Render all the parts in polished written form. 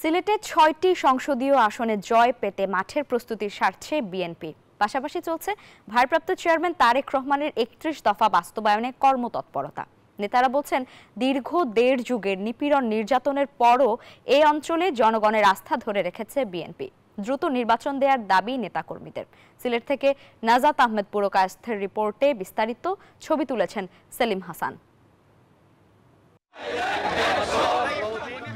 সিলেটে ৬টি সংসদীয় আসনে জয় পেতে মাঠের প্রস্তুতির সারছে বিএনপি। পাশাপাশি চলছে ভারপ্রাপ্ত চেয়ারম্যান তারেক রহমানের ৩১ দফা বাস্তবায়নে কর্মতৎপরতা। নেতারা বলছেন, দীর্ঘ ১.৫ যুগের নিপীড়ন নির্যাতনের পরও এই অঞ্চলে জনগণের আস্থা ধরে রেখেছে বিএনপি। দ্রুত নির্বাচন দেওয়ার দাবি নেতাকর্মীদের। সিলেট থেকে নাজাত আহমেদ পুরকায়স্থের রিপোর্টে বিস্তারিত। ছবি তুলেছেন সেলিম হাসান।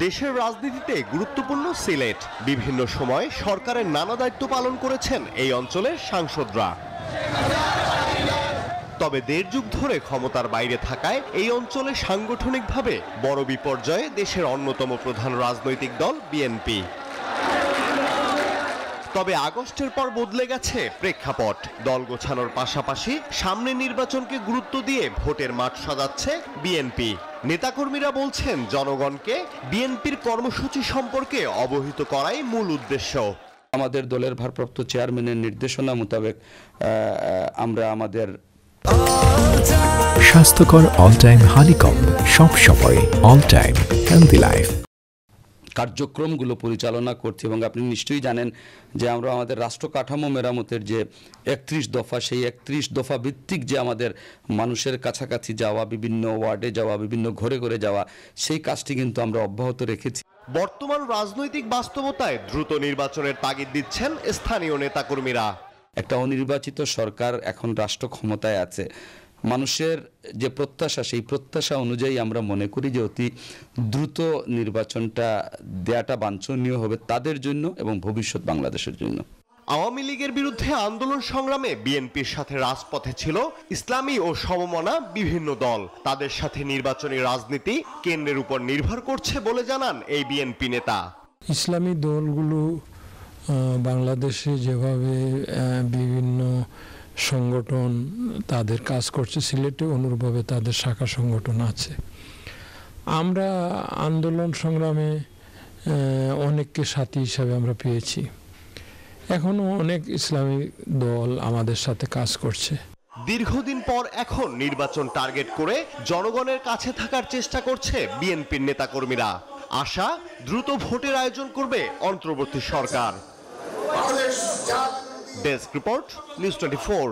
দেশের রাজনীতিতে গুরুত্বপূর্ণ সিলেট। বিভিন্ন সময় সরকারের নানা দায়িত্ব পালন করেছেন এই অঞ্চলের সাংসদরা। তবে ১.৫ যুগ ধরে ক্ষমতার বাইরে থাকায় এই অঞ্চলে সাংগঠনিকভাবে বড় বিপর্যয়ে দেশের অন্যতম প্রধান রাজনৈতিক দল বিএনপি। তবে আগস্টের পর বদলে গেছে প্রেক্ষাপট। দল গোছানোর পাশাপাশি সামনে নির্বাচনকে গুরুত্ব দিয়ে ভোটের মাঠ সাজাচ্ছে বিএনপি। নেতাকর্মীরা বলছেন, জনগণকে বিএনপির কর্মসূচি সম্পর্কে অবহিত করাই মূল উদ্দেশ্য। আমাদের দলের ভারপ্রাপ্ত চেয়ারম্যানের নির্দেশনা মোতাবেক আমরা আমাদের স্বাস্থ্যকর অল টাইম হানিকম, সব সময় অল টাইম হেলদি লাইফ কার্যক্রমগুলো পরিচালনা করছি। এবং আপনি নিশ্চয়ই জানেন যে আমরা আমাদের রাষ্ট্র কাঠামো মেরামতের যে ৩১ দফা, সেই ৩১ দফা ভিত্তিক যে আমাদের মানুষের কাছাকাছি যাওয়া, বিভিন্ন ওয়ার্ডে যাওয়া, বিভিন্ন ঘরে ঘরে যাওয়া, সেই কাজটি কিন্তু আমরা অব্যাহত রেখেছি। বর্তমান রাজনৈতিক বাস্তবতায় দ্রুত নির্বাচনের তাগিদ দিচ্ছেন স্থানীয় নেতাকর্মীরা। একটা অনির্বাচিত সরকার এখন রাষ্ট্র ক্ষমতায় আছে। মানুষের যে প্রত্যাশা, সেই প্রত্যাশা অনুযায়ী আমরা মনে করি যে অতি দ্রুত নির্বাচনটা দেয়াটা বাঞ্ছনীয় হবে তাদের জন্য এবং ভবিষ্যৎ বাংলাদেশের জন্য। আওয়ামী লীগের বিরুদ্ধে আন্দোলন সংগ্রামে বিএনপির সাথে রাজপথে ছিল ইসলামী ও সমমনা বিভিন্ন দল। তাদের সাথে নির্বাচনী রাজনীতি কেন্দ্রের উপর নির্ভর করছে বলে জানান এই বিএনপি নেতা। ইসলামী দলগুলো বাংলাদেশে যেভাবে বিভিন্ন সংগঠন তাদের কাজ করছে, সিলেটে অনুরূপভাবে তাদের শাখা সংগঠন আছে। আমরা আন্দোলন সংগ্রামে অনেককে সাথী হিসাবে আমরা পেয়েছি। এখনো অনেক ইসলামী দল আমাদের সাথে কাজ করছে। দীর্ঘদিন পর এখন নির্বাচন টার্গেট করে জনগণের কাছে থাকার চেষ্টা করছে বিএনপির নেতাকর্মীরা। আশা, দ্রুত ভোটের আয়োজন করবে অন্তর্বর্তী সরকার। Desk report, news 24।